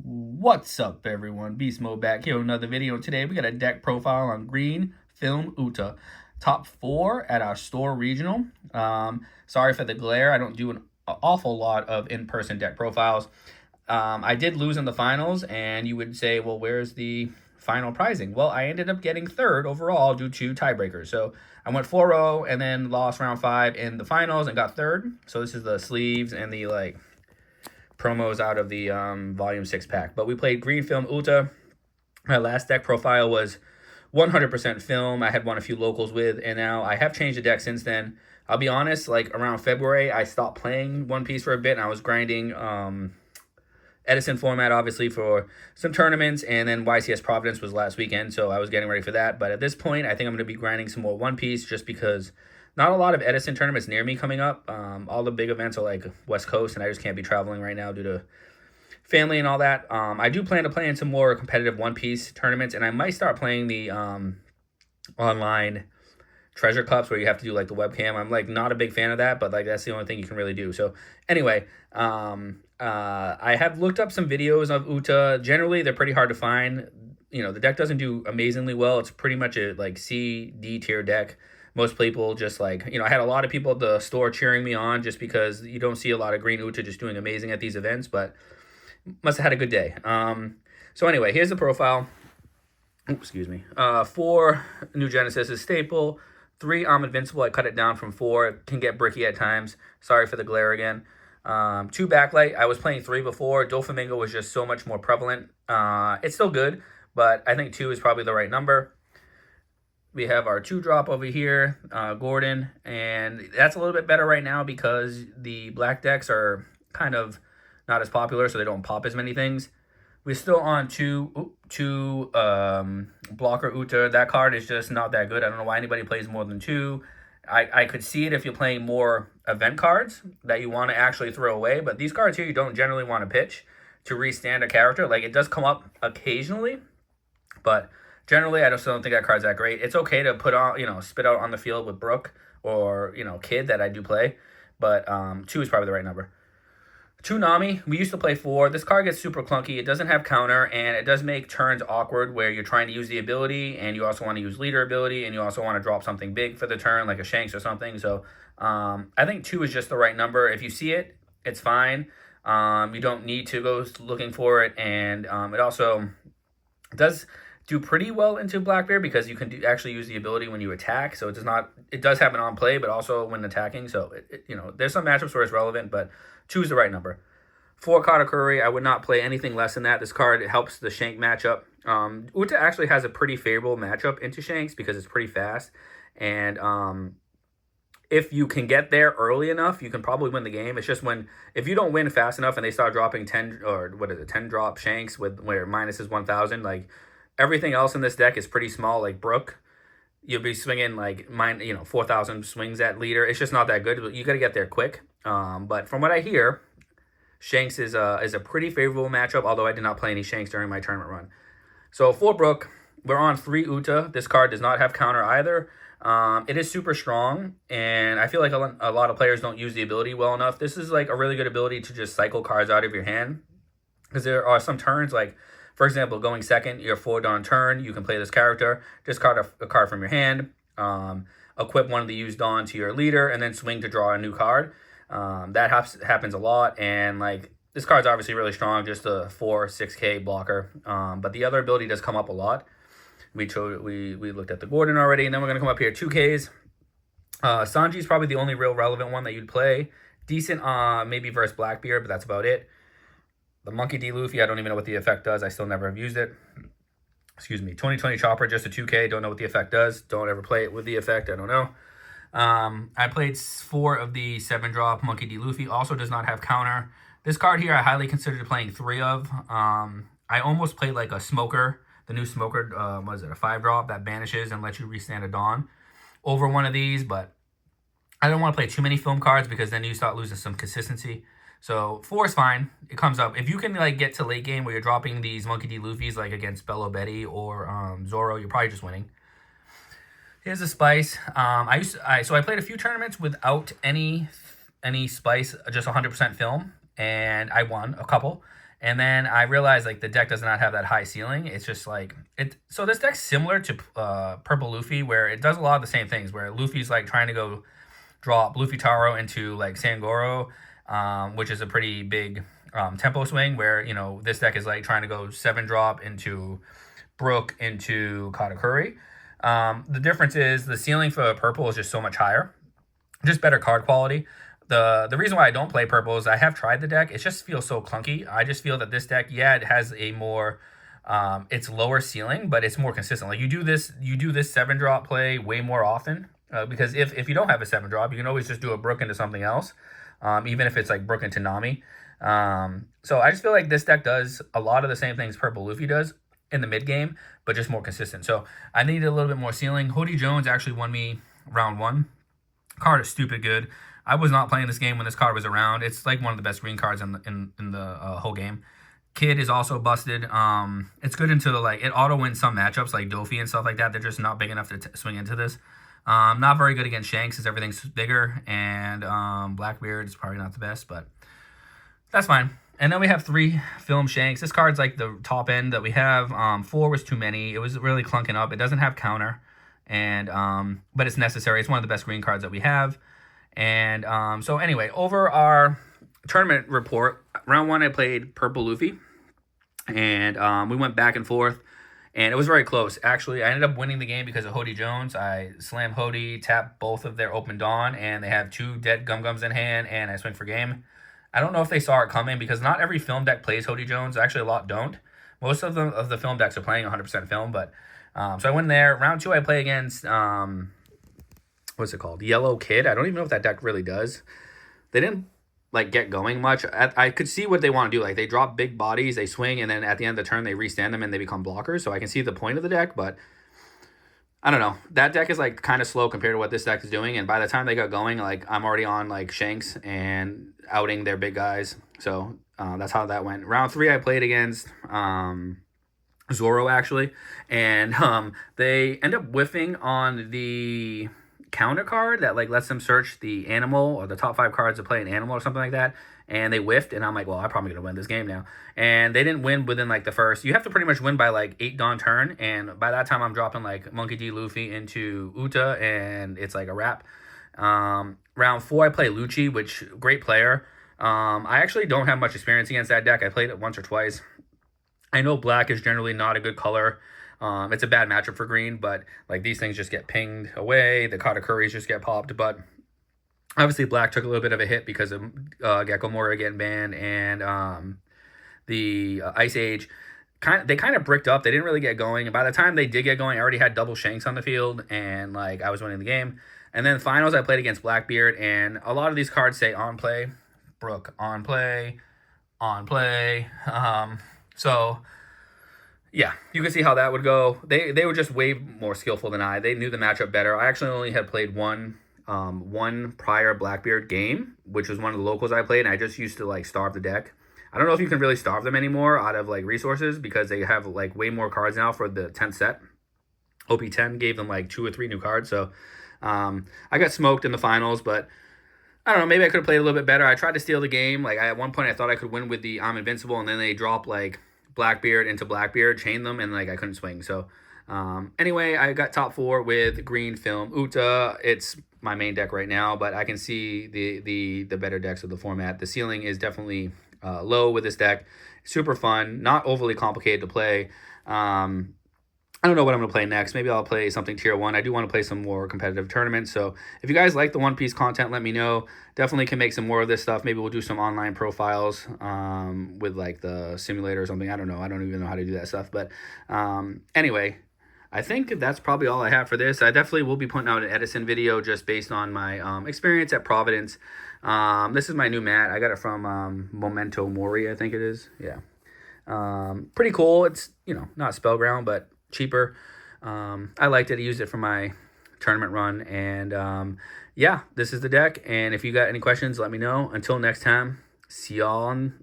What's up, everyone? Beast Mode back here with another video. Today we got a deck profile on Green Film Uta. Top 4 at our store regional. Sorry for the glare. I don't do an awful lot of in-person deck profiles. I did lose in the finals, and you would say, well, where's the final pricing? Well, I ended up getting third overall due to tiebreakers. So I went 4-0 and then lost round 5 in the finals and got third. So this is the sleeves and the promos out of the Volume 6 pack. But we played Green Film Uta. My last deck profile was 100% film. I had won a few locals with, and now I have changed the deck since then. I'll be honest, like around February, I stopped playing One Piece for a bit, and I was grinding Edison format, obviously, for some tournaments, and then YCS Providence was last weekend, so I was getting ready for that. But at this point, I think I'm going to be grinding some more One Piece just because not a lot of Edison tournaments near me coming up. All the big events are like West Coast, and I just can't be traveling right now due to family and all that. I do plan to play in some more competitive One Piece tournaments, and I might start playing the online treasure cups where you have to do like the webcam. I'm like not a big fan of that, but like that's the only thing you can really do. So anyway, I have looked up some videos of Uta. Generally, they're pretty hard to find. You know, the deck doesn't do amazingly well. It's pretty much a like C, D tier deck. Most people just like, you know, I had a lot of people at the store cheering me on just because you don't see a lot of green Uta just doing amazing at these events, but must have had a good day. So anyway, here's the profile. Oops, excuse me. 4 New Genesis is staple. 3 I'm Invincible. I cut it down from 4. It can get bricky at times. Sorry for the glare again. 2 Backlight. I was playing 3 before. Doflamingo was just so much more prevalent. It's still good, but I think 2 is probably the right number. We have our 2-drop over here, Gordon, and that's a little bit better right now because the black decks are kind of not as popular, so they don't pop as many things. We're still on 2 Blocker Uta. That card is just not that good. I don't know why anybody plays more than 2. I could see it if you're playing more event cards that you want to actually throw away, but these cards here you don't generally want to pitch to restand a character. Like, it does come up occasionally, but generally, I just don't think that card's that great. It's okay to put on, you know, spit out on the field with Brook or, you know, Kid that I do play, but 2 is probably the right number. 2 Nami, we used to play 4. This card gets super clunky. It doesn't have counter, and it does make turns awkward where you're trying to use the ability, and you also want to use leader ability, and you also want to drop something big for the turn, like a Shanks or something. So I think 2 is just the right number. If you see it, it's fine. You don't need to go looking for it, and it also does do pretty well into Blackbear because you can actually use the ability when you attack. So it does have an on play, but also when attacking. So you know, there's some matchups where it's relevant, but 2 is the right number. 4 Katakuri, I would not play anything less than that. This card helps the Shank matchup. Uta actually has a pretty favorable matchup into Shanks because it's pretty fast, and if you can get there early enough, you can probably win the game. It's just if you don't win fast enough and they start dropping 10 or 10 drop Shanks with where minus is 1,000, like everything else in this deck is pretty small. Like Brook, you'll be swinging like 4,000 swings at leader. It's just not that good. You got to get there quick. But from what I hear, Shanks is a pretty favorable matchup. Although I did not play any Shanks during my tournament run. So for Brook, we're on 3 Uta. This card does not have counter either. It is super strong, and I feel like a lot of players don't use the ability well enough. This is like a really good ability to just cycle cards out of your hand, because there are some turns, like for example, going second, your 4-Dawn turn, you can play this character, discard a card from your hand, equip one of the used Dawn to your leader, and then swing to draw a new card. That happens a lot, and like this card's obviously really strong, just a 4-6K blocker, but the other ability does come up a lot. We looked at the Gordon already, and then we're going to come up here, 2Ks. Sanji's probably the only real relevant one that you'd play. Decent maybe versus Blackbeard, but that's about it. The Monkey D. Luffy, I don't even know what the effect does. I still never have used it. Excuse me. 2020 Chopper, just a 2K. Don't know what the effect does. Don't ever play it with the effect. I don't know. I played 4 of the 7-drop Monkey D. Luffy. Also does not have counter. This card here I highly considered playing 3 of. I almost played like a Smoker. The new Smoker, what is it, a 5-drop that banishes and lets you restand a Dawn over one of these, but I don't want to play too many film cards because then you start losing some consistency. So 4 is fine. It comes up. If you can like get to late game where you're dropping these Monkey D. Luffy's like against Bello Betty or Zoro, you're probably just winning. Here's the Spice. So I played a few tournaments without any Spice, just 100% film, and I won a couple. And then I realized like the deck does not have that high ceiling. It's just like it. So this deck's similar to Purple Luffy, where it does a lot of the same things. Where Luffy's like trying to go drop Luffy Taro into like Sangoro, which is a pretty big tempo swing. Where this deck is like trying to go 7-drop into Brook into Katakuri. The difference is the ceiling for purple is just so much higher, just better card quality. The reason why I don't play purple is I have tried the deck. It just feels so clunky. I just feel that this deck, yeah, it has a more it's lower ceiling, but it's more consistent. Like you do this 7-drop play way more often because if you don't have a 7-drop, you can always just do a Brook into something else, even if it's like Brook into Nami. So I just feel like this deck does a lot of the same things Purple Luffy does in the mid game, but just more consistent. So I needed a little bit more ceiling. Hody Jones actually won me round 1. Card is stupid good. I was not playing this game when this card was around. It's like one of the best green cards in the whole game. Kid is also busted. It's good into like it auto wins some matchups like Dofi and stuff like that. They're just not big enough to swing into this. Not very good against Shanks because everything's bigger, and Blackbeard is probably not the best, but that's fine. And then we have 3 Film Shanks. This card's like the top end that we have. 4 was too many. It was really clunking up. It doesn't have counter, and but it's necessary. It's one of the best green cards that we have. And so anyway, over our tournament report, round 1 I played Purple Luffy, and we went back and forth, and it was very close. Actually, I ended up winning the game because of Hody Jones. I slammed Hody, tapped both of their Open Dawn, and they have 2 dead Gum-Gums in hand, and I swing for game. I don't know if they saw it coming because not every film deck plays Hody Jones. Actually, a lot don't. Most of the film decks are playing 100% film, but so I went there. Round 2, I play against what's it called? Yellow Kid. I don't even know if that deck really does. They didn't like get going much. I could see what they want to do. Like they drop big bodies, they swing, and then at the end of the turn they restand them and they become blockers. So I can see the point of the deck, but I don't know. That deck is like kind of slow compared to what this deck is doing. And by the time they got going, like I'm already on like Shanks and outing their big guys. So that's how that went. Round 3, I played against Zoro actually, and they end up whiffing on the counter card that like lets them search the animal or the top 5 cards to play an animal or something like that, and they whiffed, and I'm like, well, I'm probably gonna win this game now. And they didn't win within like the first. You have to pretty much win by like 8 dawn turn, and by that time I'm dropping like Monkey D. Luffy into Uta, and it's like a wrap. Round 4 I play Lucci, which great player. I actually don't have much experience against that deck. I played it once or twice. I know black is generally not a good color. It's a bad matchup for green, but like these things just get pinged away. The Katakuris just get popped, but obviously black took a little bit of a hit because of Gecko Moria getting banned, and the Ice Age. They kind of bricked up. They didn't really get going, and by the time they did get going, I already had double Shanks on the field, and like I was winning the game. And then finals, I played against Blackbeard, and a lot of these cards say on play, Brook on play, on play. So yeah, you can see how that would go. They were just way more skillful than I. They knew the matchup better. I actually only had played one prior Blackbeard game, which was one of the locals I played, and I just used to like starve the deck. I don't know if you can really starve them anymore out of like resources because they have like way more cards now for the 10th set. OP10 gave them like 2 or 3 new cards, so I got smoked in the finals, but I don't know, maybe I could have played a little bit better. I tried to steal the game. Like at one point I thought I could win with the I'm Invincible, and then they dropped like Blackbeard into Blackbeard, chain them, and like I couldn't swing. So anyway, I got top 4 with green film Uta. It's my main deck right now, but I can see the better decks of the format. The ceiling is definitely low with this deck. Super fun, not overly complicated to play. I don't know what I'm going to play next. Maybe I'll play something tier 1. I do want to play some more competitive tournaments. So if you guys like the One Piece content, let me know. Definitely can make some more of this stuff. Maybe we'll do some online profiles with like the simulator or something. I don't know. I don't even know how to do that stuff. But anyway, I think that's probably all I have for this. I definitely will be putting out an Edison video just based on my experience at Providence. This is my new mat. I got it from Memento Mori, I think it is. Yeah. Pretty cool. It's, not Spellground, but cheaper. I liked it. I used it for my tournament run, and yeah, this is the deck. And if you got any questions, let me know. Until next time, see y'all on